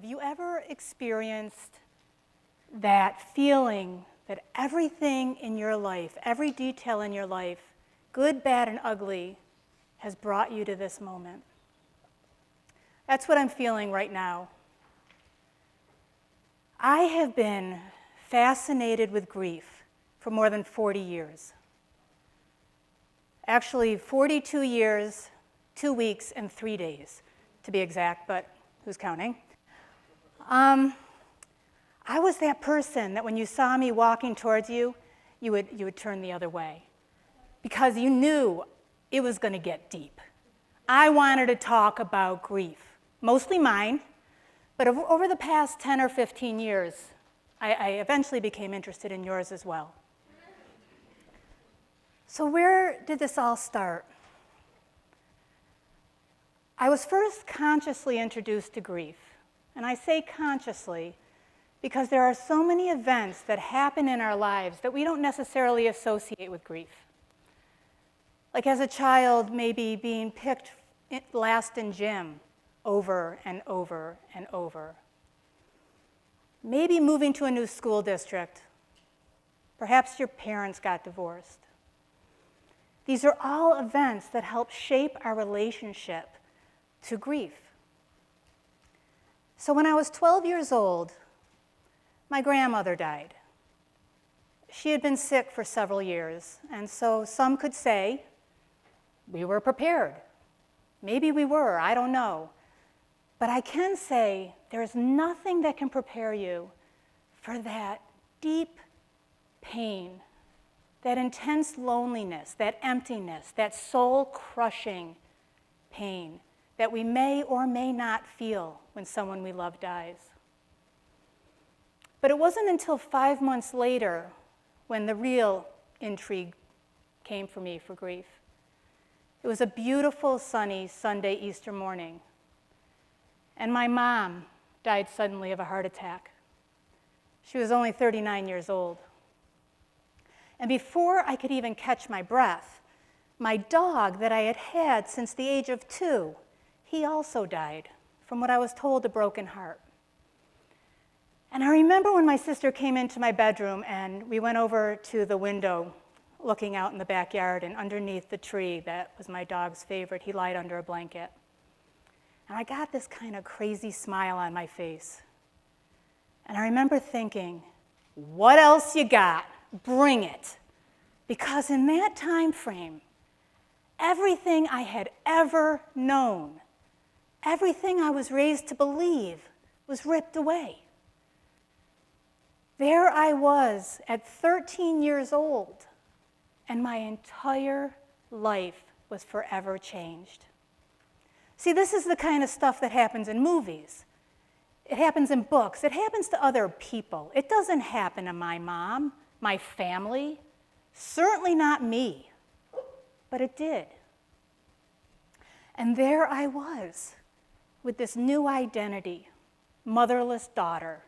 Have you ever experienced that feeling that everything in your life, every detail in your life, good, bad, and ugly, has brought you to this moment? That's what I'm feeling right now. I have been fascinated with grief for more than 40 years. Actually, 42 years, 2 weeks, and 3 days, to be exact, but who's counting? I was that person that when you saw me walking towards you, you would turn the other way because you knew it was going to get deep. I wanted to talk about grief, mostly mine, but over the past 10 or 15 years, I eventually became interested in yours as well. So where did this all start? I was first consciously introduced to grief, and I say consciously because there are so many events that happen in our lives that we don't necessarily associate with grief. Like as a child, maybe being picked last in gym over and over and over. Maybe moving to a new school district. Perhaps your parents got divorced. These are all events that help shape our relationship to grief. So when I was 12 years old, my grandmother died. She had been sick for several years, and so some could say we were prepared. Maybe we were, I don't know. But I can say there's nothing that can prepare you for that deep pain, that intense loneliness, that emptiness, that soul-crushing pain that we may or may not feel when someone we love dies. But it wasn't until 5 months later when the real intrigue came for me for grief. It was a beautiful, sunny Sunday Easter morning, and my mom died suddenly of a heart attack. She was only 39 years old. And before I could even catch my breath, my dog that I had had since the age of 2, he also died from what I was told, a broken heart. And I remember when my sister came into my bedroom and we went over to the window looking out in the backyard, and underneath the tree that was my dog's favorite, he lied under a blanket. And I got this kind of crazy smile on my face. And I remember thinking, what else you got? Bring it. Because in that time frame, everything I had ever known, everything I was raised to believe, was ripped away. There I was at 13 years old, and my entire life was forever changed. See, this is the kind of stuff that happens in movies. It happens in books. It happens to other people. It doesn't happen to my mom, my family, certainly not me, but it did. And there I was with this new identity, motherless daughter,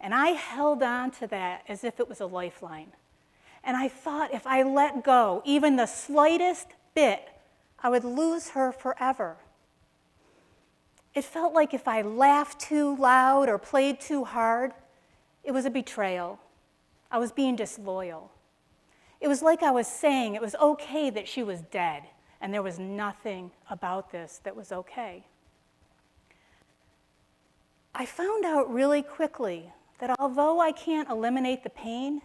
and I held on to that as if it was a lifeline. And I thought if I let go even the slightest bit, I would lose her forever. It felt like if I laughed too loud or played too hard, it was a betrayal. I was being disloyal. It was like I was saying it was okay that she was dead, and there was nothing about this that was okay. I found out really quickly that although I can't eliminate the pain,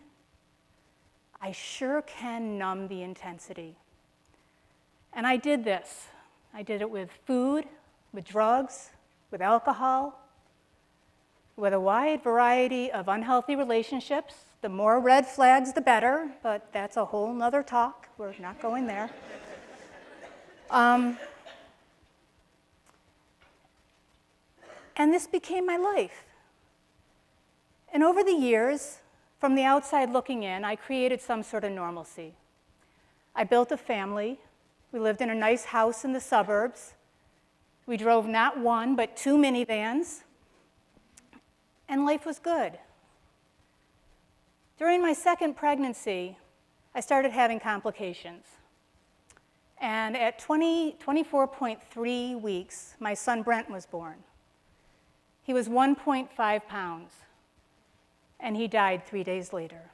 I sure can numb the intensity. And I did this. I did it with food, with drugs, with alcohol, with a wide variety of unhealthy relationships. The more red flags, the better, but that's a whole nother talk. We're not going there. And this became my life. And over the years, from the outside looking in, I created some sort of normalcy. I built a family. We lived in a nice house in the suburbs. We drove not one, but 2 minivans. And life was good. During my second pregnancy, I started having complications. And at 24.3 weeks, my son Brent was born. He was 1.5 pounds, and he died 3 days later.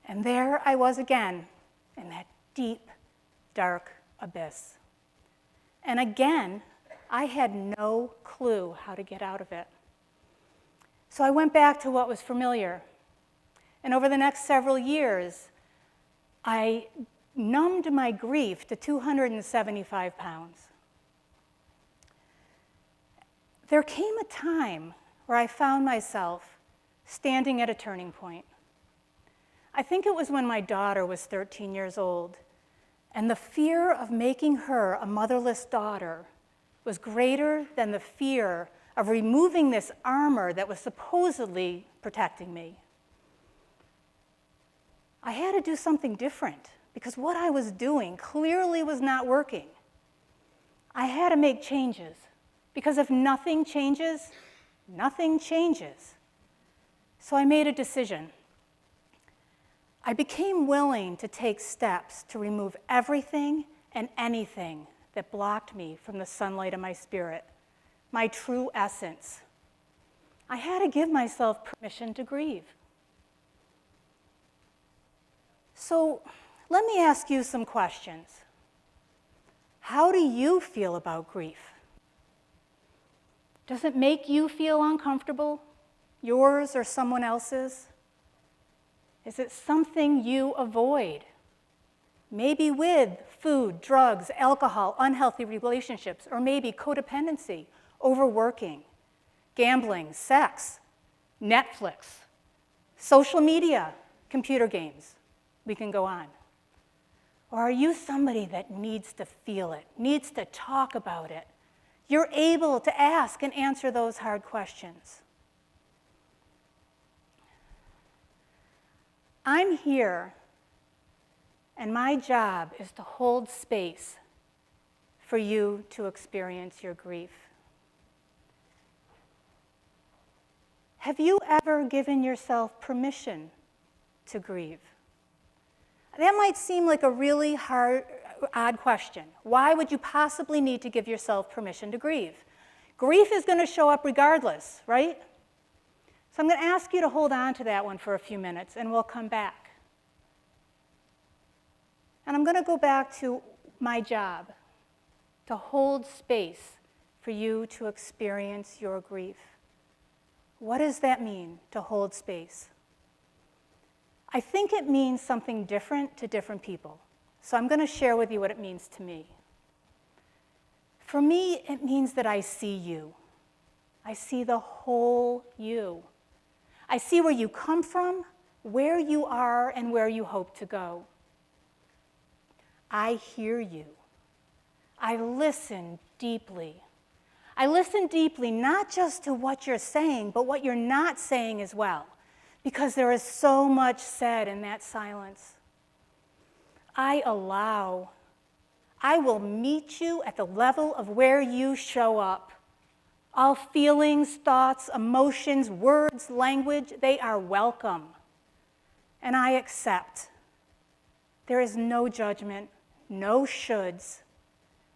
And there I was again in that deep, dark abyss. And again, I had no clue how to get out of it. So I went back to what was familiar. And over the next several years, I numbed my grief to 275 pounds. There came a time where I found myself standing at a turning point. I think it was when my daughter was 13 years old, and the fear of making her a motherless daughter was greater than the fear of removing this armor that was supposedly protecting me. I had to do something different because what I was doing clearly was not working. I had to make changes because if nothing changes, nothing changes. So I made a decision. I became willing to take steps to remove everything and anything that blocked me from the sunlight of my spirit, my true essence. I had to give myself permission to grieve. So let me ask you some questions. How do you feel about grief? Does it make you feel uncomfortable, yours or someone else's? Is it something you avoid? Maybe with food, drugs, alcohol, unhealthy relationships, or maybe codependency, overworking, gambling, sex, Netflix, social media, computer games. We can go on. Or are you somebody that needs to feel it, needs to talk about it? You're able to ask and answer those hard questions. I'm here, and my job is to hold space for you to experience your grief. Have you ever given yourself permission to grieve? That might seem like a really odd question. Why would you possibly need to give yourself permission to grieve? Grief is going to show up regardless, right? So I'm going to ask you to hold on to that one for a few minutes, and we'll come back. And I'm going to go back to my job, to hold space for you to experience your grief. What does that mean, to hold space? I think it means something different to different people. So I'm going to share with you what it means to me. For me, it means that I see you. I see the whole you. I see where you come from, where you are, and where you hope to go. I hear you. I listen deeply. I listen deeply not just to what you're saying, but what you're not saying as well, because there is so much said in that silence. I allow. I will meet you at the level of where you show up. All feelings, thoughts, emotions, words, language, they are welcome. And I accept. There is no judgment, no shoulds,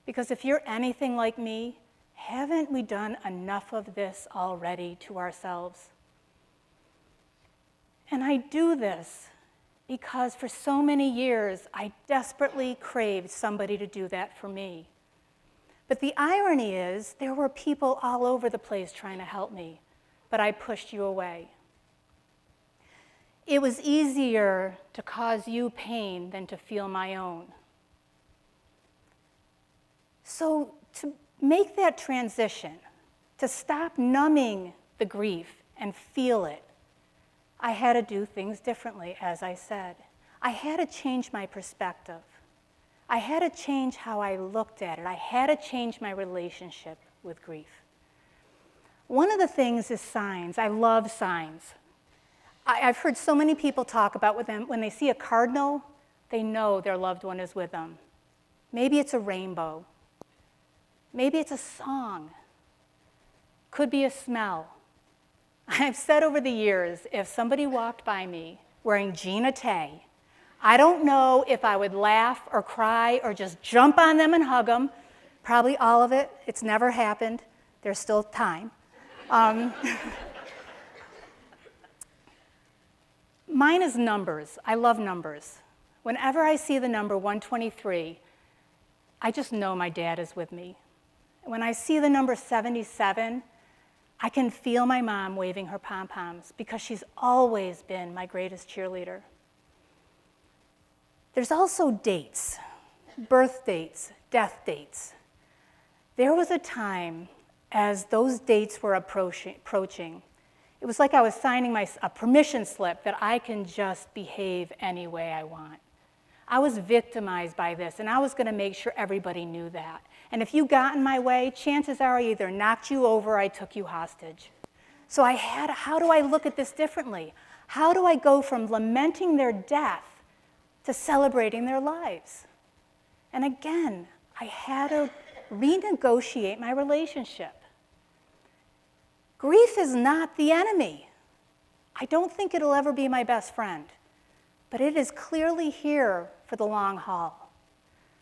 because if you're anything like me, haven't we done enough of this already to ourselves? And I do this because for so many years, I desperately craved somebody to do that for me. But the irony is, there were people all over the place trying to help me, but I pushed you away. It was easier to cause you pain than to feel my own. So to make that transition, to stop numbing the grief and feel it, I had to do things differently, as I said. I had to change my perspective. I had to change how I looked at it. I had to change my relationship with grief. One of the things is signs. I love signs. I've heard so many people talk about when they see a cardinal, they know their loved one is with them. Maybe it's a rainbow. Maybe it's a song. Could be a smell. I've said over the years, if somebody walked by me wearing Gina Tay, I don't know if I would laugh or cry or just jump on them and hug them. Probably all of it. It's never happened. There's still time. Um, Mine is numbers. I love numbers. Whenever I see the number 123, I just know my dad is with me. When I see the number 77, I can feel my mom waving her pom-poms because she's always been my greatest cheerleader. There's also dates, birth dates, death dates. There was a time as those dates were approaching, it was like I was signing a permission slip that I can just behave any way I want. I was victimized by this, and I was going to make sure everybody knew that. And if you got in my way, chances are I either knocked you over or I took you hostage. So how do I look at this differently? How do I go from lamenting their death to celebrating their lives? And again, I had to renegotiate my relationship. Grief is not the enemy. I don't think it'll ever be my best friend, but it is clearly here for the long haul.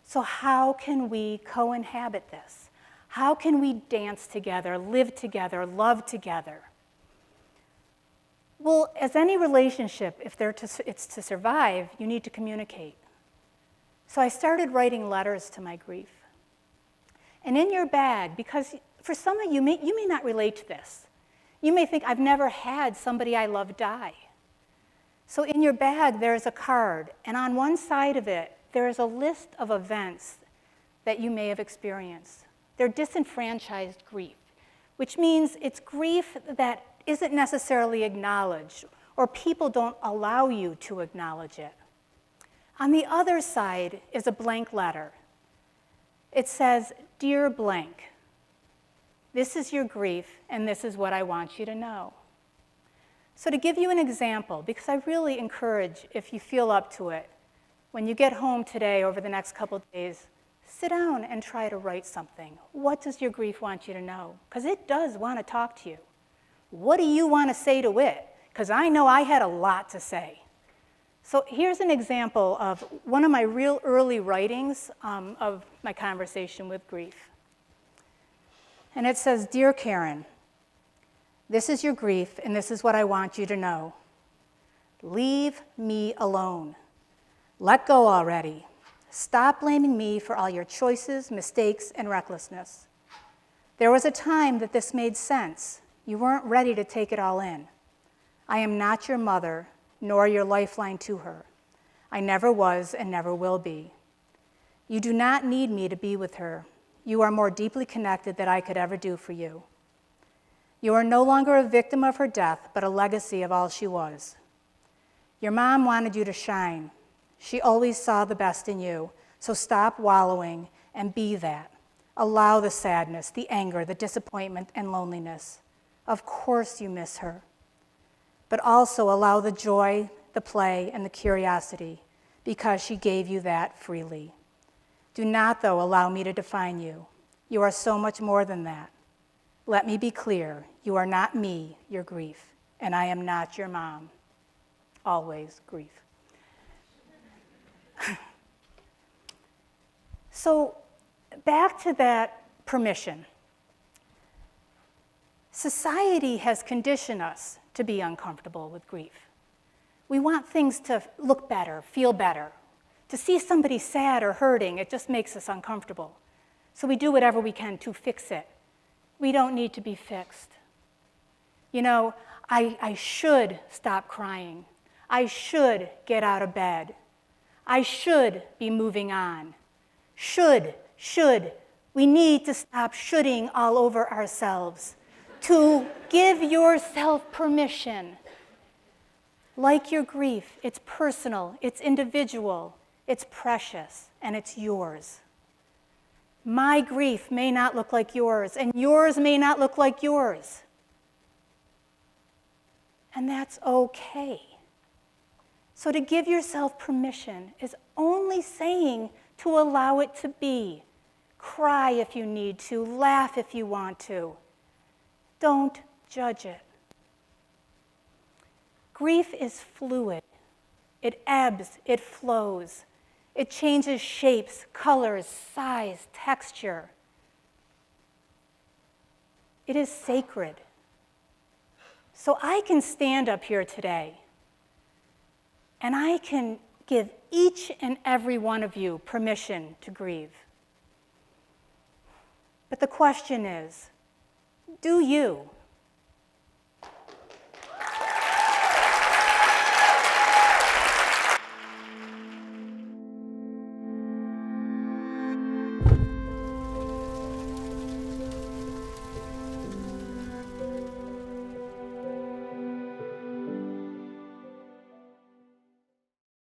So how can we co-inhabit this? How can we dance together, live together, love together? Well, as any relationship, if it's to survive, you need to communicate. So I started writing letters to my grief. And in your bag, because for some of you, you may not relate to this. You may think, I've never had somebody I love die. So in your bag, there's a card, and on one side of it, there is a list of events that you may have experienced. They're disenfranchised grief, which means it's grief that isn't necessarily acknowledged, or people don't allow you to acknowledge it. On the other side is a blank letter. It says, "Dear blank, this is your grief, and this is what I want you to know." So to give you an example, because I really encourage, if you feel up to it, when you get home today over the next couple of days, sit down and try to write something. What does your grief want you to know? Because it does want to talk to you. What do you want to say to it? Because I know I had a lot to say. So here's an example of one of my real early writings of my conversation with grief. And it says, "Dear Caron, this is your grief, and this is what I want you to know. Leave me alone. Let go already. Stop blaming me for all your choices, mistakes, and recklessness. There was a time that this made sense. You weren't ready to take it all in. I am not your mother, nor your lifeline to her. I never was and never will be. You do not need me to be with her. You are more deeply connected than I could ever do for you. You are no longer a victim of her death, but a legacy of all she was. Your mom wanted you to shine. She always saw the best in you, so stop wallowing and be that. Allow the sadness, the anger, the disappointment, and loneliness. Of course you miss her, but also allow the joy, the play, and the curiosity, because she gave you that freely. Do not, though, allow me to define you. You are so much more than that. Let me be clear, you are not me, your grief, and I am not your mom. Always grief." So back to that permission. Society has conditioned us to be uncomfortable with grief. We want things to look better, feel better. To see somebody sad or hurting, it just makes us uncomfortable. So we do whatever we can to fix it. We don't need to be fixed. You know, I should stop crying. I should get out of bed. I should be moving on. Should. We need to stop shoulding all over ourselves. To give yourself permission. Like your grief, it's personal, it's individual, it's precious, and it's yours. My grief may not look like yours, and yours may not look like yours. And that's okay. So to give yourself permission is only saying to allow it to be. Cry if you need to, laugh if you want to. Don't judge it. Grief is fluid. It ebbs, it flows. It changes shapes, colors, size, texture. It is sacred. So I can stand up here today, and I can give each and every one of you permission to grieve. But the question is, do you?